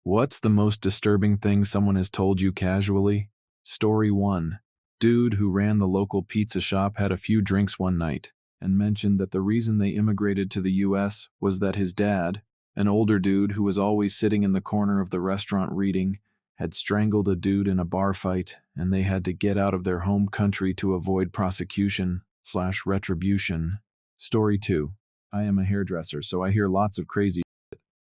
What's the most disturbing thing someone has told you casually? Story 1. Dude who ran the local pizza shop had a few drinks one night and mentioned that the reason they immigrated to the US was that his dad, an older dude who was always sitting in the corner of the restaurant reading, had strangled a dude in a bar fight and they had to get out of their home country to avoid prosecution/retribution. Story 2. I am a hairdresser, so I hear lots of crazy shit,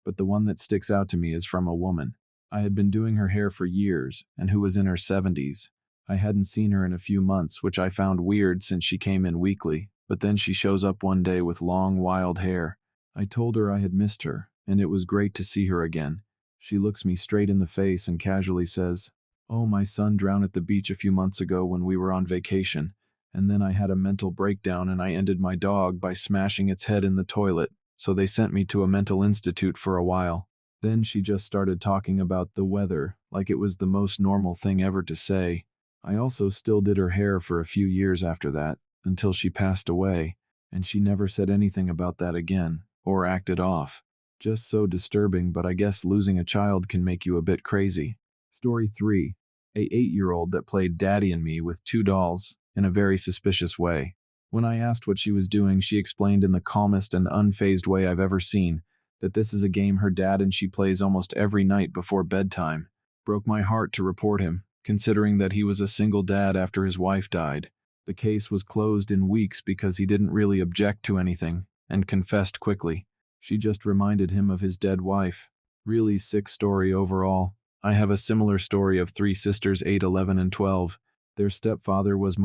but the one that sticks out to me is from a woman. I had been doing her hair for years and who was in her 70s. I hadn't seen her in a few months, which I found weird since she came in weekly, but then she shows up one day with long, wild hair. I told her I had missed her, and it was great to see her again. She looks me straight in the face and casually says, "Oh, my son drowned at the beach a few months ago when we were on vacation, and then I had a mental breakdown and I ended my dog by smashing its head in the toilet, so they sent me to a mental institute for a while." Then she just started talking about the weather, like it was the most normal thing ever to say. I also still did her hair for a few years after that, until she passed away, and she never said anything about that again, or acted off. Just so disturbing, but I guess losing a child can make you a bit crazy. Story 3. A 8-year-old that played daddy and me with 2 dolls in a very suspicious way. When I asked what she was doing, she explained in the calmest and unfazed way I've ever seen that this is a game her dad and she plays almost every night before bedtime. Broke my heart to report him, considering that he was a single dad after his wife died. The case was closed in weeks because he didn't really object to anything and confessed quickly. She just reminded him of his dead wife. Really sick story overall. I have a similar story of 3 sisters, 8, 11, and 12. Their stepfather was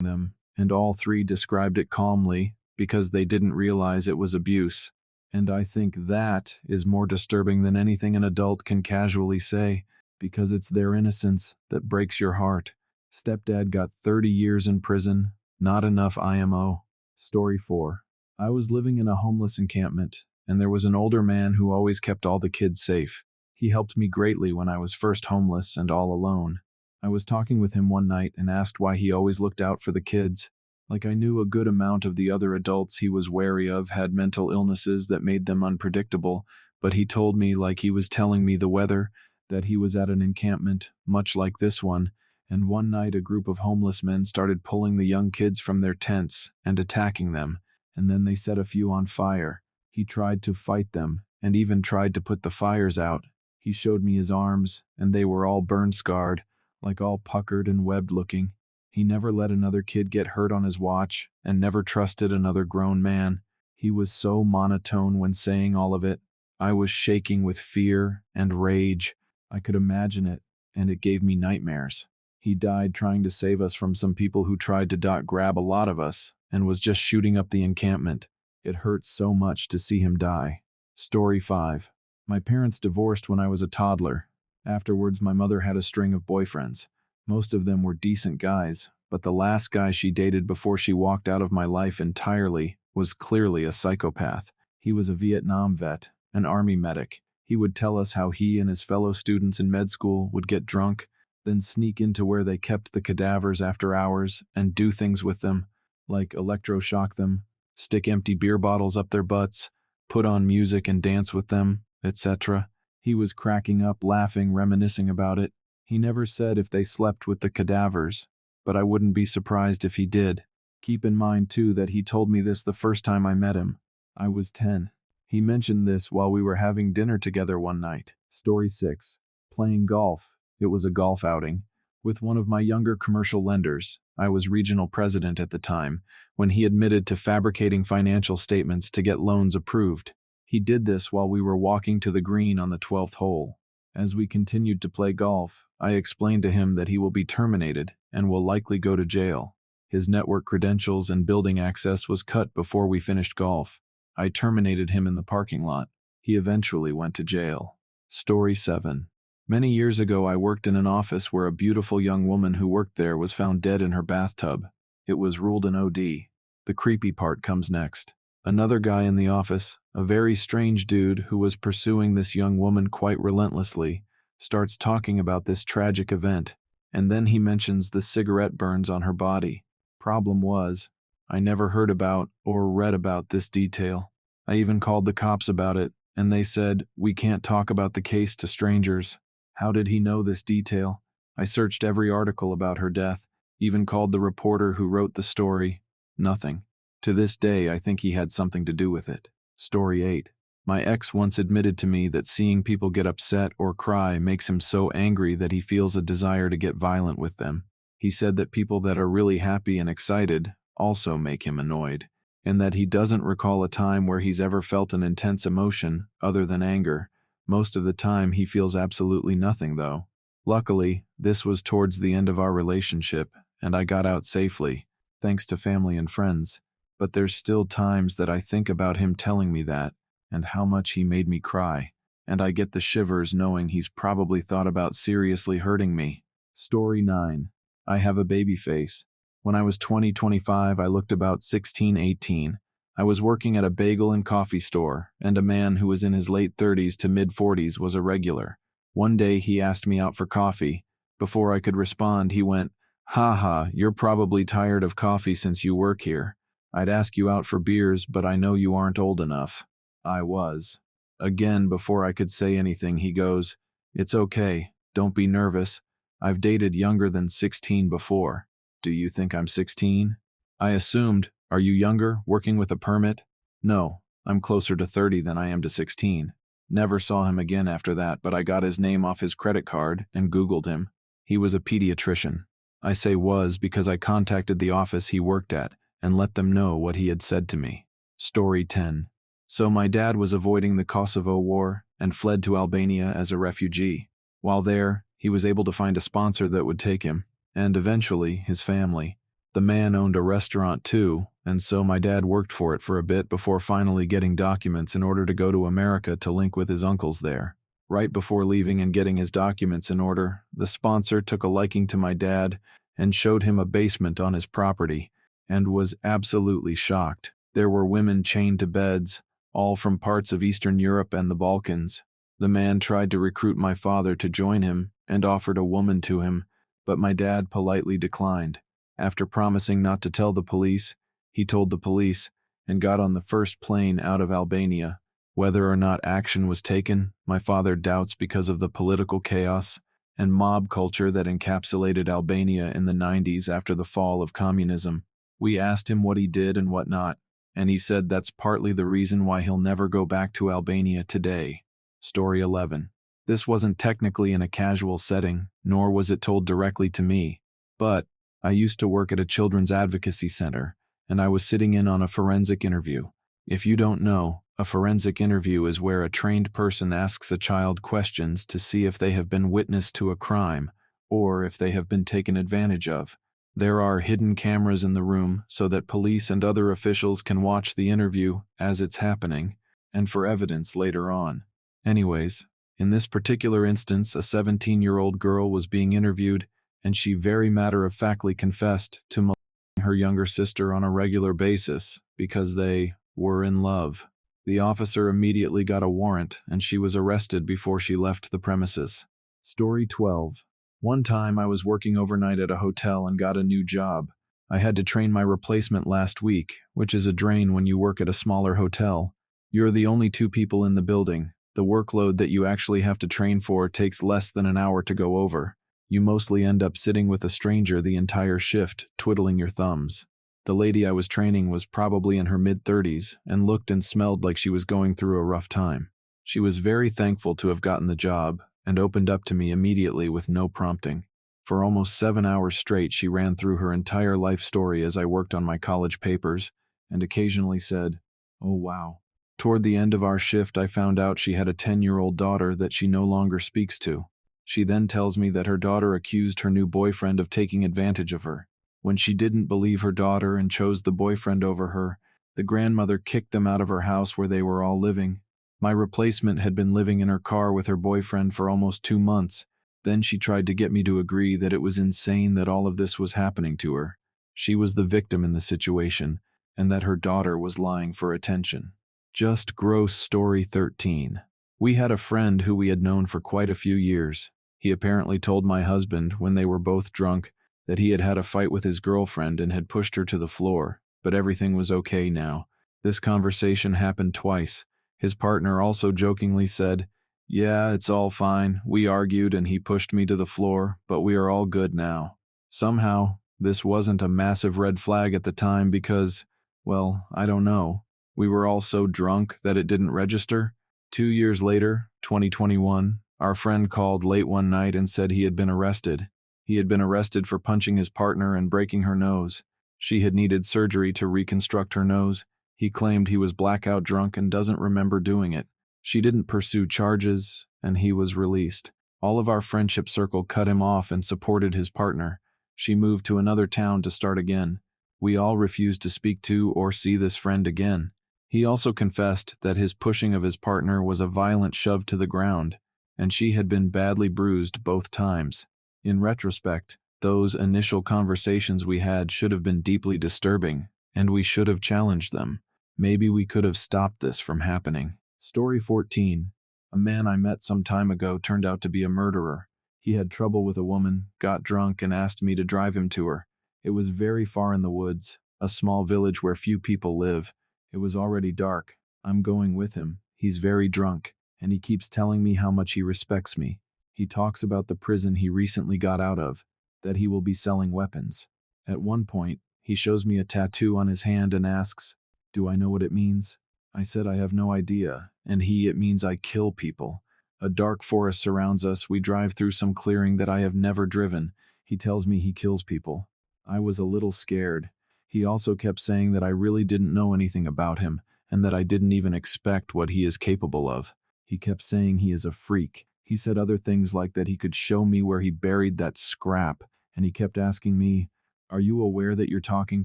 them, and all 3 described it calmly because they didn't realize it was abuse. And I think that is more disturbing than anything an adult can casually say, because it's their innocence that breaks your heart. Stepdad got 30 years in prison, not enough IMO. Story 4. I was living in a homeless encampment, and there was an older man who always kept all the kids safe. He helped me greatly when I was first homeless and all alone. I was talking with him one night and asked why he always looked out for the kids. Like I knew a good amount of the other adults he was wary of had mental illnesses that made them unpredictable, but he told me, like he was telling me the weather, that he was at an encampment, much like this one, and one night a group of homeless men started pulling the young kids from their tents and attacking them, and then they set a few on fire. He tried to fight them, and even tried to put the fires out. He showed me his arms, and they were all burn-scarred, like all puckered and webbed-looking. He never let another kid get hurt on his watch, and never trusted another grown man. He was so monotone when saying all of it. I was shaking with fear and rage. I could imagine it, and it gave me nightmares. He died trying to save us from some people who tried to grab a lot of us, and was just shooting up the encampment. It hurts so much to see him die. Story 5. My parents divorced when I was a toddler. Afterwards, my mother had a string of boyfriends. Most of them were decent guys, but the last guy she dated before she walked out of my life entirely was clearly a psychopath. He was a Vietnam vet, an army medic. He would tell us how he and his fellow students in med school would get drunk, then sneak into where they kept the cadavers after hours and do things with them, like electroshock them, stick empty beer bottles up their butts, put on music and dance with them, etc. He was cracking up, laughing, reminiscing about it. He never said if they slept with the cadavers, but I wouldn't be surprised if he did. Keep in mind, too, that he told me this the first time I met him. I was 10. He mentioned this while we were having dinner together one night. Story 6. Playing golf. It was a golf outing with one of my younger commercial lenders. I was regional president at the time, when he admitted to fabricating financial statements to get loans approved. He did this while we were walking to the green on the 12th hole. As we continued to play golf, I explained to him that he will be terminated and will likely go to jail. His network credentials and building access was cut before we finished golf. I terminated him in the parking lot. He eventually went to jail. Story 7. Many years ago, I worked in an office where a beautiful young woman who worked there was found dead in her bathtub. It was ruled an OD. The creepy part comes next. Another guy in the office, a very strange dude who was pursuing this young woman quite relentlessly, starts talking about this tragic event, and then he mentions the cigarette burns on her body. Problem was, I never heard about or read about this detail. I even called the cops about it, and they said, "We can't talk about the case to strangers." How did he know this detail? I searched every article about her death, even called the reporter who wrote the story. Nothing. To this day, I think he had something to do with it. Story 8. My ex once admitted to me that seeing people get upset or cry makes him so angry that he feels a desire to get violent with them. He said that people that are really happy and excited also make him annoyed, and that he doesn't recall a time where he's ever felt an intense emotion other than anger. Most of the time, he feels absolutely nothing, though. Luckily, this was towards the end of our relationship, and I got out safely, thanks to family and friends. But there's still times that I think about him telling me that, and how much he made me cry, and I get the shivers knowing he's probably thought about seriously hurting me. Story 9. I have a baby face. When I was 25, I looked about 16, 18. I was working at a bagel and coffee store, and a man who was in his late 30s to mid-40s was a regular. One day he asked me out for coffee. Before I could respond, he went, "Ha ha, you're probably tired of coffee since you work here. I'd ask you out for beers, but I know you aren't old enough." I was. Again, before I could say anything, he goes, "It's okay, don't be nervous. I've dated younger than 16 before. Do you think I'm 16? I assumed, are you younger, working with a permit? No, I'm closer to 30 than I am to 16. Never saw him again after that, but I got his name off his credit card and Googled him. He was a pediatrician. I say was because I contacted the office he worked at and let them know what he had said to me. Story 10. So my dad was avoiding the Kosovo War and fled to Albania as a refugee. While there, he was able to find a sponsor that would take him, and eventually his family. The man owned a restaurant too, and so my dad worked for it for a bit before finally getting documents in order to go to America to link with his uncles there. Right before leaving and getting his documents in order, the sponsor took a liking to my dad and showed him a basement on his property, and was absolutely shocked. There were women chained to beds, all from parts of Eastern Europe and the Balkans. The man tried to recruit my father to join him and offered a woman to him, but my dad politely declined. After promising not to tell the police, he told the police and got on the first plane out of Albania. Whether or not action was taken, my father doubts because of the political chaos and mob culture that encapsulated Albania in the 90s after the fall of communism. We asked him what he did and what not, and he said that's partly the reason why he'll never go back to Albania today. Story 11. This wasn't technically in a casual setting, nor was it told directly to me, but I used to work at a children's advocacy center, and I was sitting in on a forensic interview. If you don't know, a forensic interview is where a trained person asks a child questions to see if they have been witness to a crime, or if they have been taken advantage of. There are hidden cameras in the room so that police and other officials can watch the interview as it's happening, and for evidence later on. Anyways, in this particular instance, a 17-year-old girl was being interviewed, and she very matter-of-factly confessed to molesting her younger sister on a regular basis because they were in love. The officer immediately got a warrant, and she was arrested before she left the premises. Story 12. One time I was working overnight at a hotel and got a new job. I had to train my replacement last week, which is a drain when you work at a smaller hotel. You're the only two people in the building. The workload that you actually have to train for takes less than an hour to go over. You mostly end up sitting with a stranger the entire shift, twiddling your thumbs. The lady I was training was probably in her mid-30s and looked and smelled like she was going through a rough time. She was very thankful to have gotten the job and opened up to me immediately with no prompting. For almost 7 hours straight, she ran through her entire life story as I worked on my college papers and occasionally said, "Oh wow." Toward the end of our shift, I found out she had a 10-year-old daughter that she no longer speaks to. She then tells me that her daughter accused her new boyfriend of taking advantage of her. When she didn't believe her daughter and chose the boyfriend over her, the grandmother kicked them out of her house where they were all living. My replacement had been living in her car with her boyfriend for almost 2 months. Then she tried to get me to agree that it was insane that all of this was happening to her. She was the victim in the situation, and that her daughter was lying for attention. Just gross. Story 13. We had a friend who we had known for quite a few years. He apparently told my husband, when they were both drunk, that he had had a fight with his girlfriend and had pushed her to the floor, but everything was okay now. This conversation happened twice, His partner also jokingly said, "Yeah, it's all fine. We argued and he pushed me to the floor, but we are all good now." Somehow, this wasn't a massive red flag at the time because, well, I don't know. We were all so drunk that it didn't register. 2 years later, 2021, our friend called late one night and said he had been arrested. He had been arrested for punching his partner and breaking her nose. She had needed surgery to reconstruct her nose. He claimed he was blackout drunk and doesn't remember doing it. She didn't pursue charges, and he was released. All of our friendship circle cut him off and supported his partner. She moved to another town to start again. We all refused to speak to or see this friend again. He also confessed that his pushing of his partner was a violent shove to the ground, and she had been badly bruised both times. In retrospect, those initial conversations we had should have been deeply disturbing, and we should have challenged them. Maybe we could have stopped this from happening. Story 14. A man I met some time ago turned out to be a murderer. He had trouble with a woman, got drunk, and asked me to drive him to her. It was very far in the woods, a small village where few people live. It was already dark. I'm going with him. He's very drunk, and he keeps telling me how much he respects me. He talks about the prison he recently got out of, that he will be selling weapons. At one point, he shows me a tattoo on his hand and asks, "Do I know what it means?" I said I have no idea, and it means I kill people. A dark forest surrounds us. We drive through some clearing that I have never driven. He tells me he kills people. I was a little scared. He also kept saying that I really didn't know anything about him, and that I didn't even expect what he is capable of. He kept saying he is a freak. He said other things like that he could show me where he buried that scrap, and he kept asking me, "Are you aware that you're talking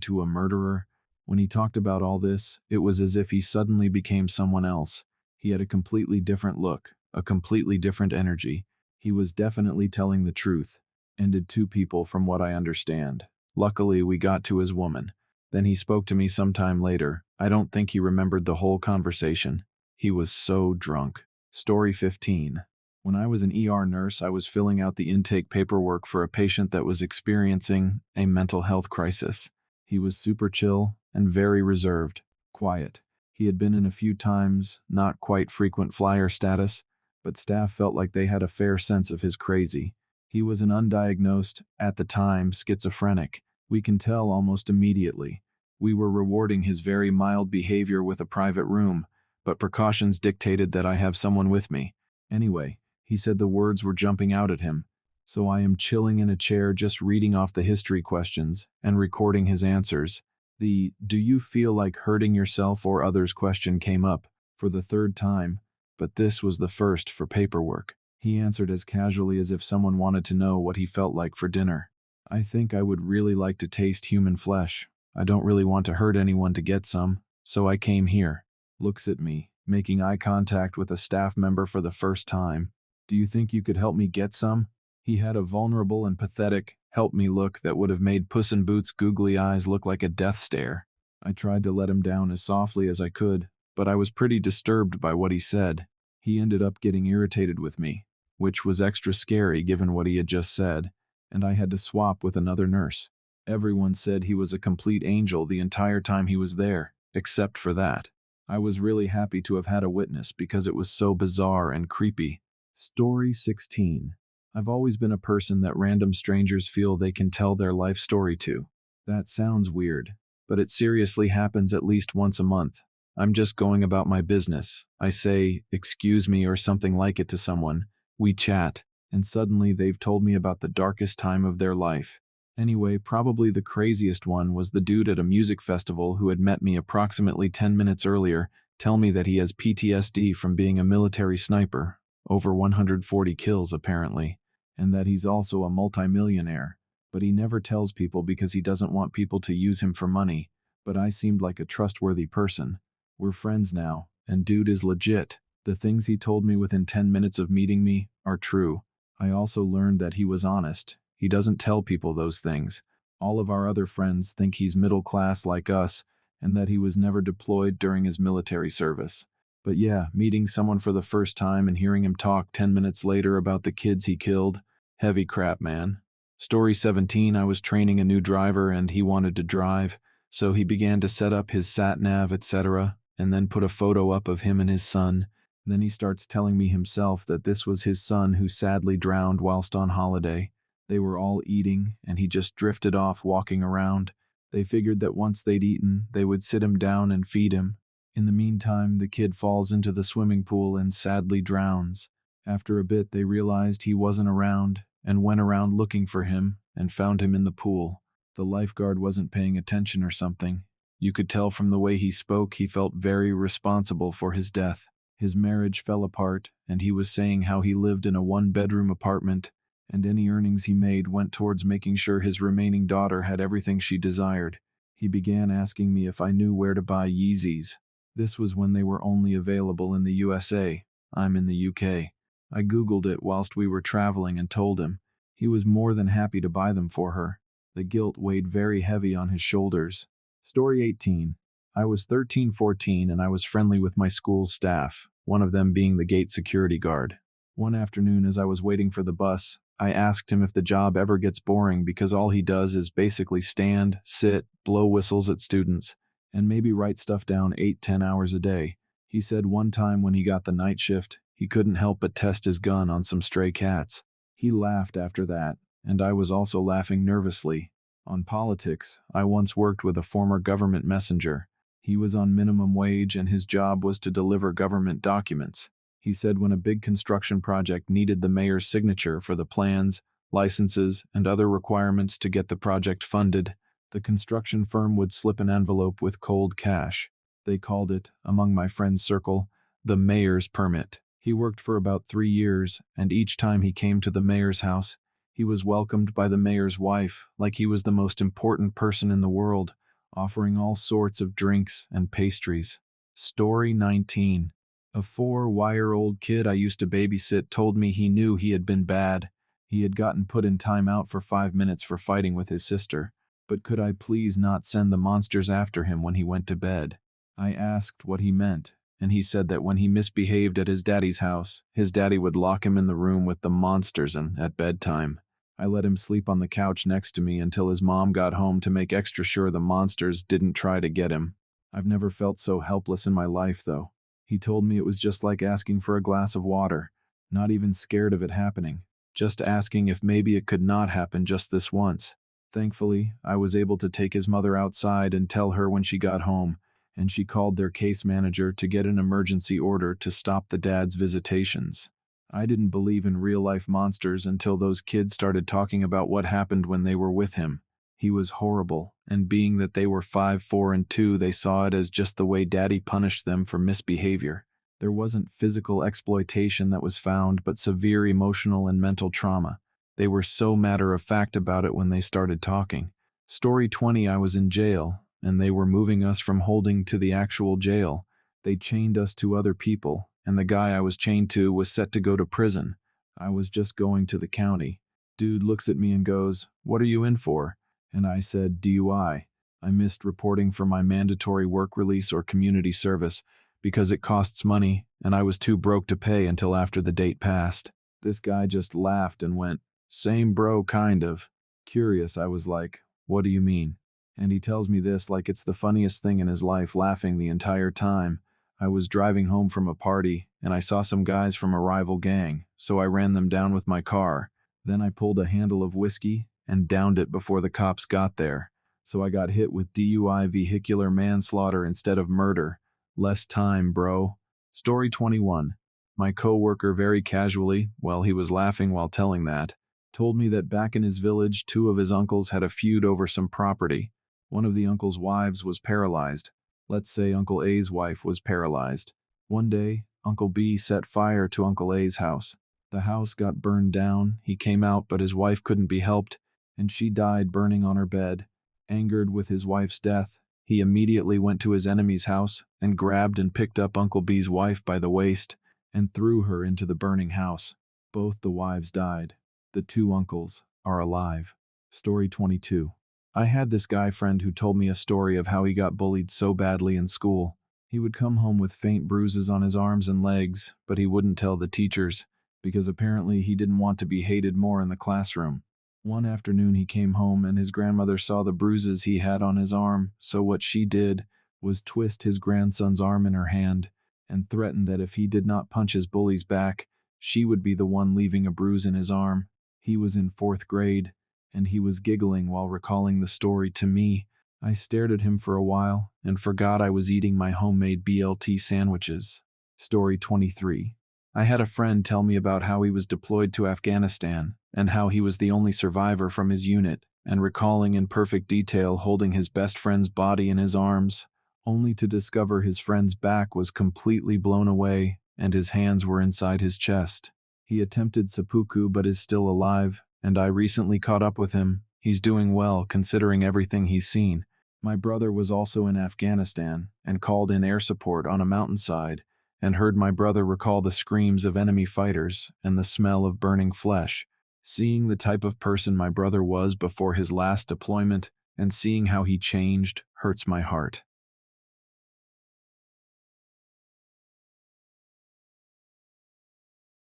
to a murderer?" When he talked about all this, it was as if he suddenly became someone else. He had a completely different look, a completely different energy. He was definitely telling the truth. Ended two people from what I understand. Luckily, we got to his woman. Then he spoke to me sometime later. I don't think he remembered the whole conversation. He was so drunk. Story 15. When I was an ER nurse, I was filling out the intake paperwork for a patient that was experiencing a mental health crisis. He was super chill and very reserved, quiet. He had been in a few times, not quite frequent flyer status, but staff felt like they had a fair sense of his crazy. He was an undiagnosed, at the time, schizophrenic. We can tell almost immediately. We were rewarding his very mild behavior with a private room, but precautions dictated that I have someone with me. Anyway, he said the words were jumping out at him. So I am chilling in a chair just reading off the history questions and recording his answers. The "do you feel like hurting yourself or others" question came up for the third time, but this was the first for paperwork. He answered as casually as if someone wanted to know what he felt like for dinner. "I think I would really like to taste human flesh. I don't really want to hurt anyone to get some, so I came here." Looks at me, making eye contact with a staff member for the first time. "Do you think you could help me get some?" He had a vulnerable and pathetic help me look that would have made Puss in Boots' googly eyes look like a death stare. I tried to let him down as softly as I could, but I was pretty disturbed by what he said. He ended up getting irritated with me, which was extra scary given what he had just said, and I had to swap with another nurse. Everyone said he was a complete angel the entire time he was there, except for that. I was really happy to have had a witness because it was so bizarre and creepy. Story 16. I've always been a person that random strangers feel they can tell their life story to. That sounds weird, but it seriously happens at least once a month. I'm just going about my business. I say, "Excuse me," or something like it to someone. We chat, and suddenly they've told me about the darkest time of their life. Anyway, probably the craziest one was the dude at a music festival who had met me approximately 10 minutes earlier tell me that he has PTSD from being a military sniper, over 140 kills apparently, and that he's also a multimillionaire. But he never tells people because he doesn't want people to use him for money. But I seemed like a trustworthy person. We're friends now, and dude is legit. The things he told me within 10 minutes of meeting me are true. I also learned that he was honest. He doesn't tell people those things. All of our other friends think he's middle class like us, and that he was never deployed during his military service. But yeah, meeting someone for the first time and hearing him talk 10 minutes later about the kids he killed, heavy crap, man. Story 17, I was training a new driver and he wanted to drive, so he began to set up his sat-nav, etc. and then put a photo up of him and his son. Then he starts telling me himself that this was his son who sadly drowned whilst on holiday. They were all eating, and he just drifted off walking around. They figured that once they'd eaten, they would sit him down and feed him. In the meantime, the kid falls into the swimming pool and sadly drowns. After a bit, they realized he wasn't around and went around looking for him and found him in the pool. The lifeguard wasn't paying attention or something. You could tell from the way he spoke he felt very responsible for his death. His marriage fell apart, and he was saying how he lived in a one-bedroom apartment, and any earnings he made went towards making sure his remaining daughter had everything she desired. He began asking me if I knew where to buy Yeezys. This was when they were only available in the USA. I'm in the UK. I Googled it whilst we were traveling and told him. He was more than happy to buy them for her. The guilt weighed very heavy on his shoulders. Story 18. I was 13-14 and I was friendly with my school's staff, one of them being the gate security guard. One afternoon as I was waiting for the bus, I asked him if the job ever gets boring because all he does is basically stand, sit, blow whistles at students, and maybe write stuff down 8-10 hours a day. He said one time when he got the night shift, he couldn't help but test his gun on some stray cats. He laughed after that, and I was also laughing nervously. On politics, I once worked with a former government messenger. He was on minimum wage and his job was to deliver government documents. He said when a big construction project needed the mayor's signature for the plans, licenses, and other requirements to get the project funded, the construction firm would slip an envelope with cold cash. They called it, among my friend's circle, the mayor's permit. He worked for about 3 years, and each time he came to the mayor's house, he was welcomed by the mayor's wife like he was the most important person in the world, offering all sorts of drinks and pastries. Story 19. A 4-year-old kid I used to babysit told me he knew he had been bad. He had gotten put in timeout for 5 minutes for fighting with his sister, but could I please not send the monsters after him when he went to bed? I asked what he meant, and he said that when he misbehaved at his daddy's house, his daddy would lock him in the room with the monsters and at bedtime. I let him sleep on the couch next to me until his mom got home to make extra sure the monsters didn't try to get him. I've never felt so helpless in my life, though. He told me it was just like asking for a glass of water, not even scared of it happening, just asking if maybe it could not happen just this once. Thankfully, I was able to take his mother outside and tell her when she got home, and she called their case manager to get an emergency order to stop the dad's visitations. I didn't believe in real-life monsters until those kids started talking about what happened when they were with him. He was horrible, and being that they were 5, 4, and 2, they saw it as just the way Daddy punished them for misbehavior. There wasn't physical exploitation that was found, but severe emotional and mental trauma. They were so matter-of-fact about it when they started talking. Story 20. I was in jail, and they were moving us from holding to the actual jail. They chained us to other people, and the guy I was chained to was set to go to prison. I was just going to the county. Dude looks at me and goes, "What are you in for?" And I said, DUI. I missed reporting for my mandatory work release or community service because it costs money, and I was too broke to pay until after the date passed. This guy just laughed and went, "Same bro, kind of." Curious, I was like, "What do you mean?" And he tells me this like it's the funniest thing in his life, laughing the entire time. I was driving home from a party, and I saw some guys from a rival gang, so I ran them down with my car. Then I pulled a handle of whiskey and downed it before the cops got there. So I got hit with DUI vehicular manslaughter instead of murder. Less time, bro. Story 21. My co-worker very casually, while he was laughing while telling that, told me that back in his village 2 of his uncles had a feud over some property. One of the uncle's wives was paralyzed. Let's say Uncle A's wife was paralyzed. One day, Uncle B set fire to Uncle A's house. The house got burned down, he came out but his wife couldn't be helped, and she died burning on her bed. Angered with his wife's death, he immediately went to his enemy's house and grabbed and picked up Uncle B's wife by the waist and threw her into the burning house. Both the wives died. The 2 uncles are alive. Story 22. I had this guy friend who told me a story of how he got bullied so badly in school. He would come home with faint bruises on his arms and legs, but he wouldn't tell the teachers, because apparently he didn't want to be hated more in the classroom. One afternoon he came home and his grandmother saw the bruises he had on his arm, so what she did was twist his grandson's arm in her hand and threaten that if he did not punch his bullies back, she would be the one leaving a bruise in his arm. He was in 4th grade, and he was giggling while recalling the story to me. I stared at him for a while and forgot I was eating my homemade BLT sandwiches. Story 23. I had a friend tell me about how he was deployed to Afghanistan and how he was the only survivor from his unit, and recalling in perfect detail holding his best friend's body in his arms, only to discover his friend's back was completely blown away and his hands were inside his chest. He attempted seppuku but is still alive, and I recently caught up with him. He's doing well considering everything he's seen. My brother was also in Afghanistan and called in air support on a mountainside and heard my brother recall the screams of enemy fighters and the smell of burning flesh. Seeing the type of person my brother was before his last deployment and seeing how he changed hurts my heart.